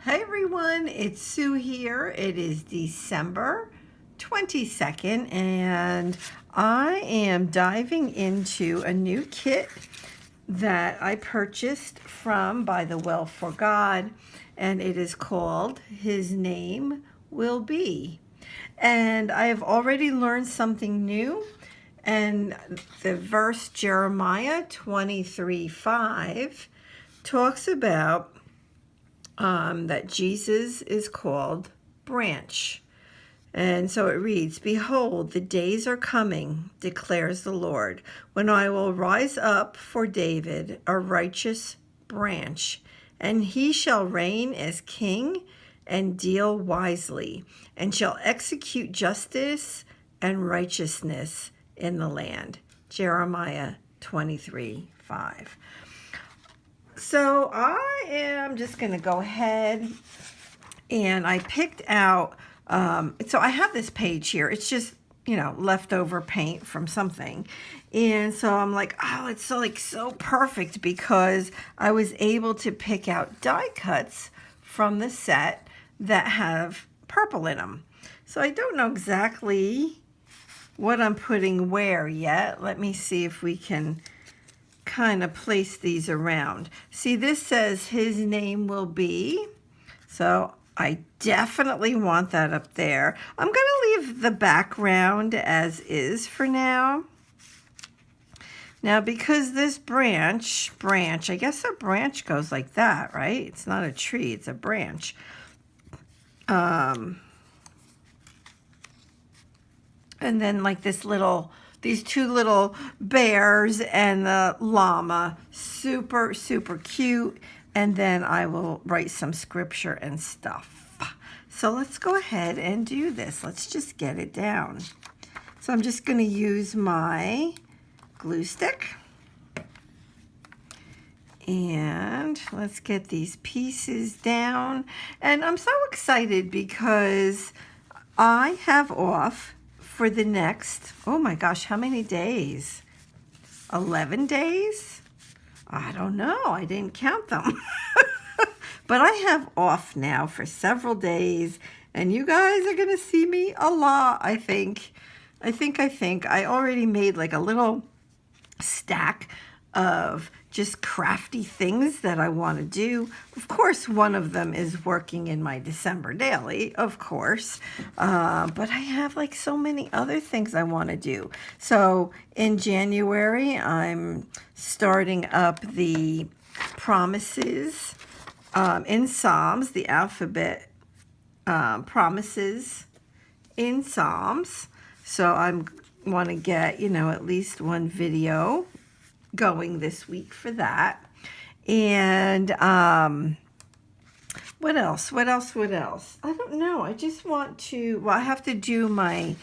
Hey everyone, it's Sue here. It is December 22nd and I am diving into a new kit that I purchased from By the Well for God, and it is called His Name Will Be. And I have already learned something new, and the verse Jeremiah 23:5 talks about that Jesus is called branch. And so it reads, "Behold, the days are coming, declares the Lord, when I will rise up for David a righteous branch, and he shall reign as king and deal wisely, and shall execute justice and righteousness in the land." Jeremiah 23:5. So I am just going to go ahead and I picked out, so I have this page here. It's just, leftover paint from something. And so I'm like, oh, it's so perfect because I was able to pick out die cuts from the set that have purple in them. So I don't know exactly what I'm putting where yet. Let me see if we can kind of place these around. See, this says His Name Will Be. So I definitely want that up there. I'm going to leave the background as is for now. Now, because this branch, I guess a branch goes like that, right? It's not a tree, it's a branch. And then like these two little bears and the llama, super, super cute. And then I will write some scripture and stuff. So let's go ahead and do this. Let's just get it down. So I'm just going to use my glue stick. And let's get these pieces down. And I'm so excited because I have off for the next, oh my gosh, how many days? 11 days? I don't know. I didn't count them. But I have off now for several days, and you guys are going to see me a lot, I think. I already made like a little stack of just crafty things that I want to do. Of course, one of them is working in my December daily, of course. But I have like so many other things I want to do. So in January, I'm starting up the promises in Psalms, the alphabet promises in Psalms. So I want to get, at least one video going this week for that. And what else? I don't know. I just want to, I have to do my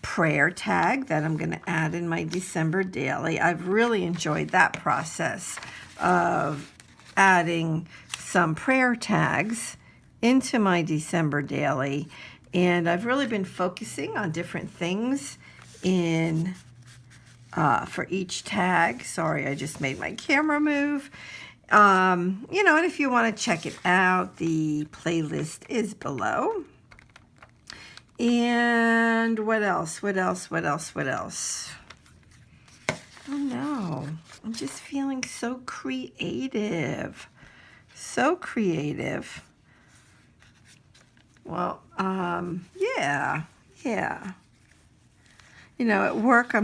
prayer tag that I'm going to add in my December daily. I've really enjoyed that process of adding some prayer tags into my December daily. And I've really been focusing on different things for each tag. Sorry, I just made my camera move. And if you want to check it out, the playlist is below. And what else? Oh no, I'm just feeling so creative. Well, yeah. At work,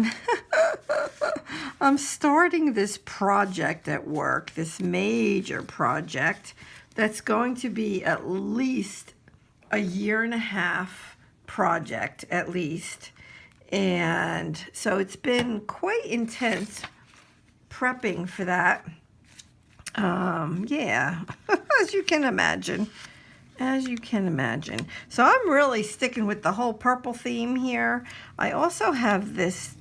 I'm starting this project at work, this major project that's going to be at least a 1.5 year project, at least. And so it's been quite intense prepping for that. Yeah, as you can imagine. So I'm really sticking with the whole purple theme here. I also have this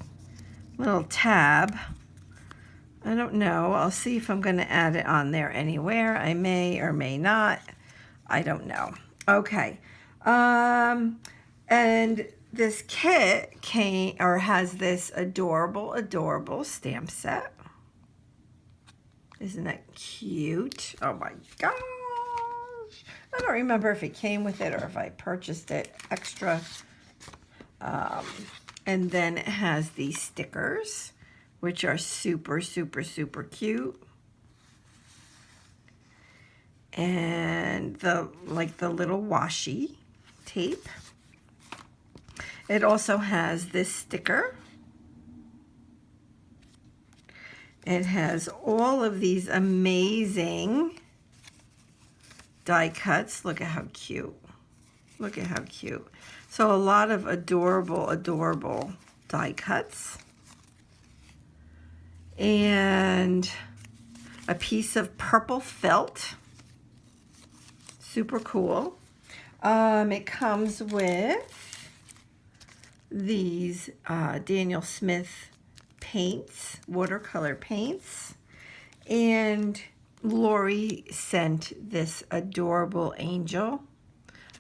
little tab. I don't know. I'll see if I'm going to add it on there anywhere. I may or may not. I don't know. Okay. And this kit has this adorable stamp set. Isn't that cute? Oh my gosh. I don't remember if it came with it or if I purchased it extra. And then it has these stickers, which are super, super, super cute. And the little washi tape. It also has this sticker. It has all of these amazing die cuts. Look at how cute. Look at how cute. So a lot of adorable, adorable die cuts. And a piece of purple felt. Super cool. It comes with these Daniel Smith paints, watercolor paints. And Lori sent this adorable angel.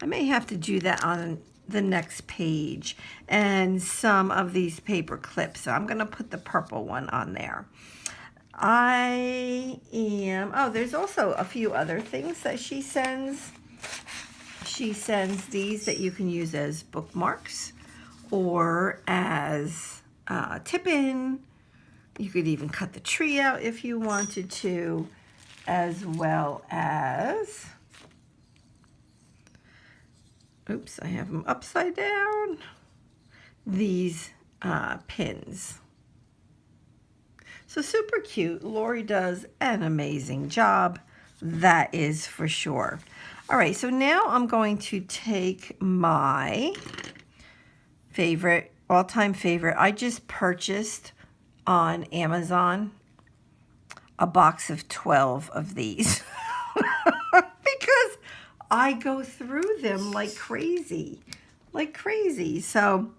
I may have to do that on the next page. And some of these paper clips. So I'm going to put the purple one on there. There's also a few other things that she sends. She sends these that you can use as bookmarks or as tip-in. You could even cut the tree out if you wanted to, as well as, oops, I have them upside down, these pins. So super cute. Lori does an amazing job, that is for sure. All right, so now I'm going to take my favorite, all-time favorite. I just purchased on Amazon a box of 12 of these because I go through them like crazy, So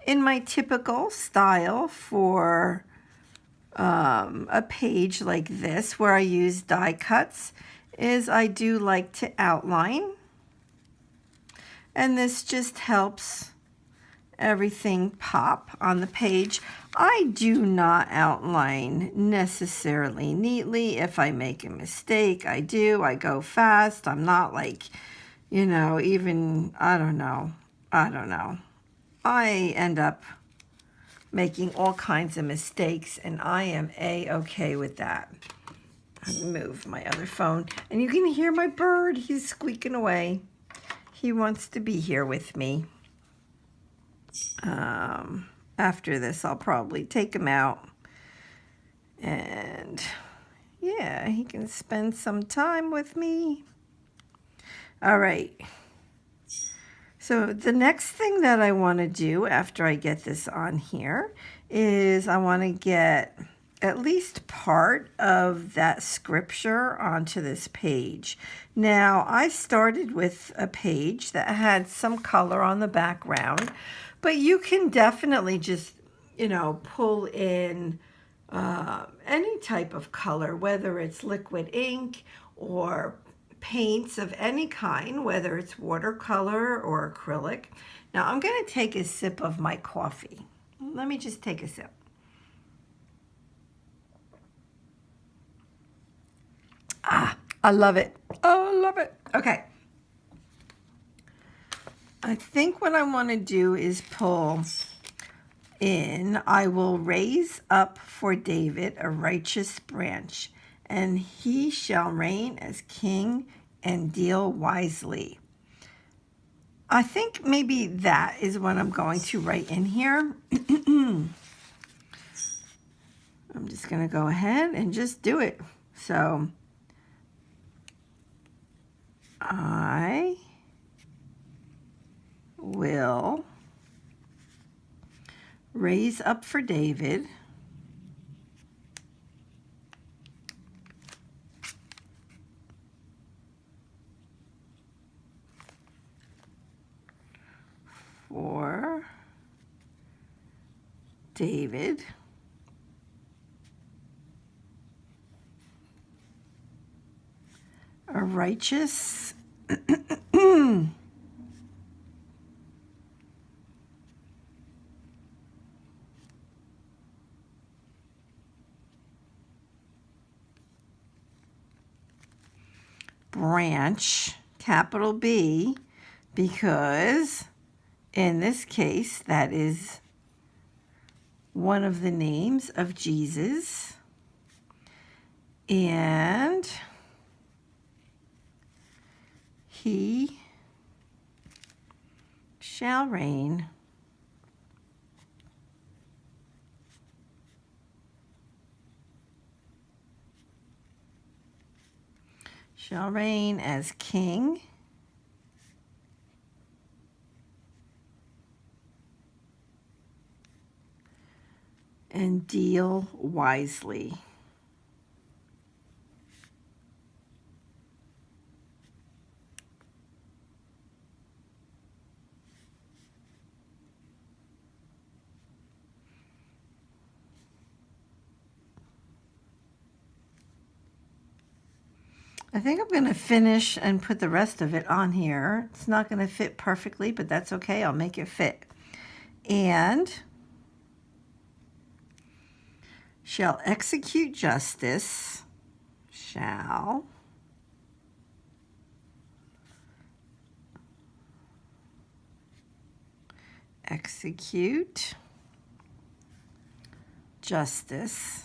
in my typical style for a page like this where I use die cuts is I do like to outline, and this just helps everything pop on the page. I do not outline necessarily neatly. If I make a mistake, I go fast. I'm not like, even, I don't know. I end up making all kinds of mistakes, and I am A-okay with that. I move my other phone, and you can hear my bird. He's squeaking away. He wants to be here with me. After this, I'll probably take him out, and yeah, he can spend some time with me. All right. So the next thing that I want to do after I get this on here is I want to get at least part of that scripture onto this page. Now, I started with a page that had some color on the background, but you can definitely just, pull in any type of color, whether it's liquid ink or paints of any kind, whether it's watercolor or acrylic. Now, I'm going to take a sip of my coffee. Let me just take a sip. I love it. Oh, I love it. Okay. I think what I want to do is pull in, I will raise up for David a righteous branch, and he shall reign as king and deal wisely. I think maybe that is what I'm going to write in here. I'm just going to go ahead and just do it. So I will raise up for David a righteous branch, capital B, because in this case, that is one of the names of Jesus. And he shall reign as king and deal wisely. I think I'm going to finish and put the rest of it on here. It's not going to fit perfectly, but that's okay. I'll make it fit. And shall execute justice, shall execute justice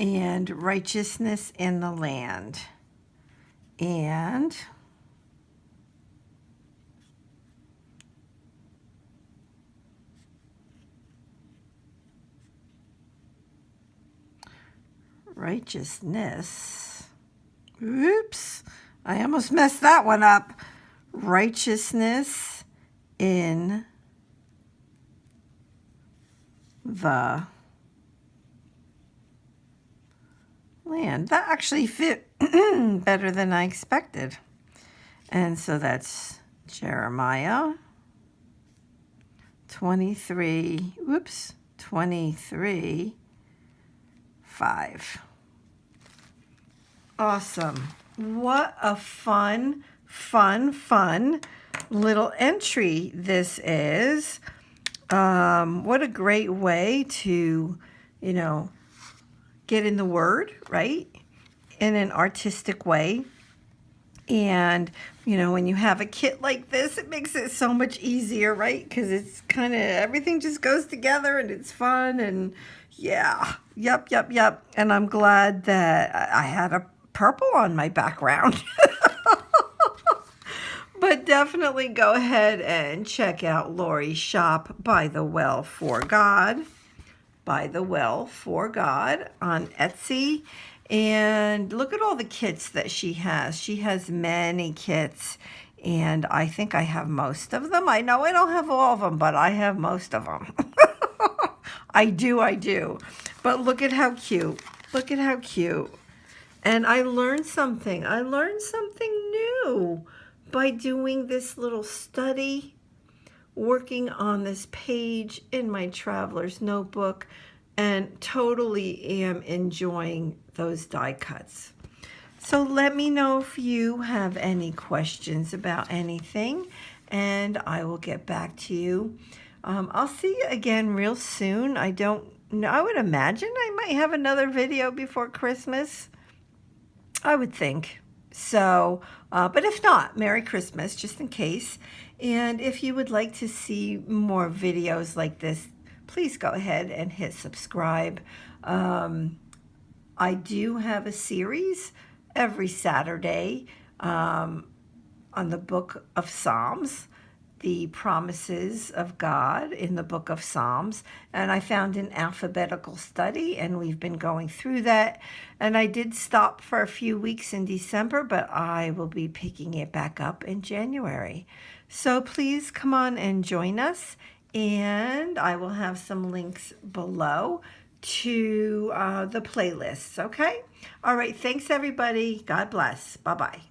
and righteousness in the land. And righteousness, oops, I almost messed that one up. Righteousness in the land. That actually fit better than I expected. And so that's Jeremiah 23, 5. Awesome. What a fun little entry this is. What a great way to, get in the Word, right? In an artistic way. And, when you have a kit like this, it makes it so much easier, right? Because it's kind of, everything just goes together and it's fun. And yeah, yep. And I'm glad that I had a purple on my background. But definitely go ahead and check out Lori's shop, By the Well for God. By the Well for God on Etsy. And look at all the kits that she has. She has many kits, and I think I have most of them. I know I don't have all of them, but I have most of them. I do. But look at how cute. Look at how cute. And I learned something. I learned something new by doing this little study, working on this page in my traveler's notebook, and totally am enjoying those die cuts. So let me know if you have any questions about anything, and I will get back to you. I'll see you again real soon. I don't know. I would imagine I might have another video before Christmas. I would think. So, but if not, Merry Christmas, just in case. And if you would like to see more videos like this, please go ahead and hit subscribe. I do have a series every Saturday on the book of Psalms, the promises of God in the book of Psalms. And I found an alphabetical study, and we've been going through that. And I did stop for a few weeks in December, but I will be picking it back up in January. So please come on and join us. And I will have some links below to the playlists, okay? All right, thanks everybody. God bless. Bye-bye.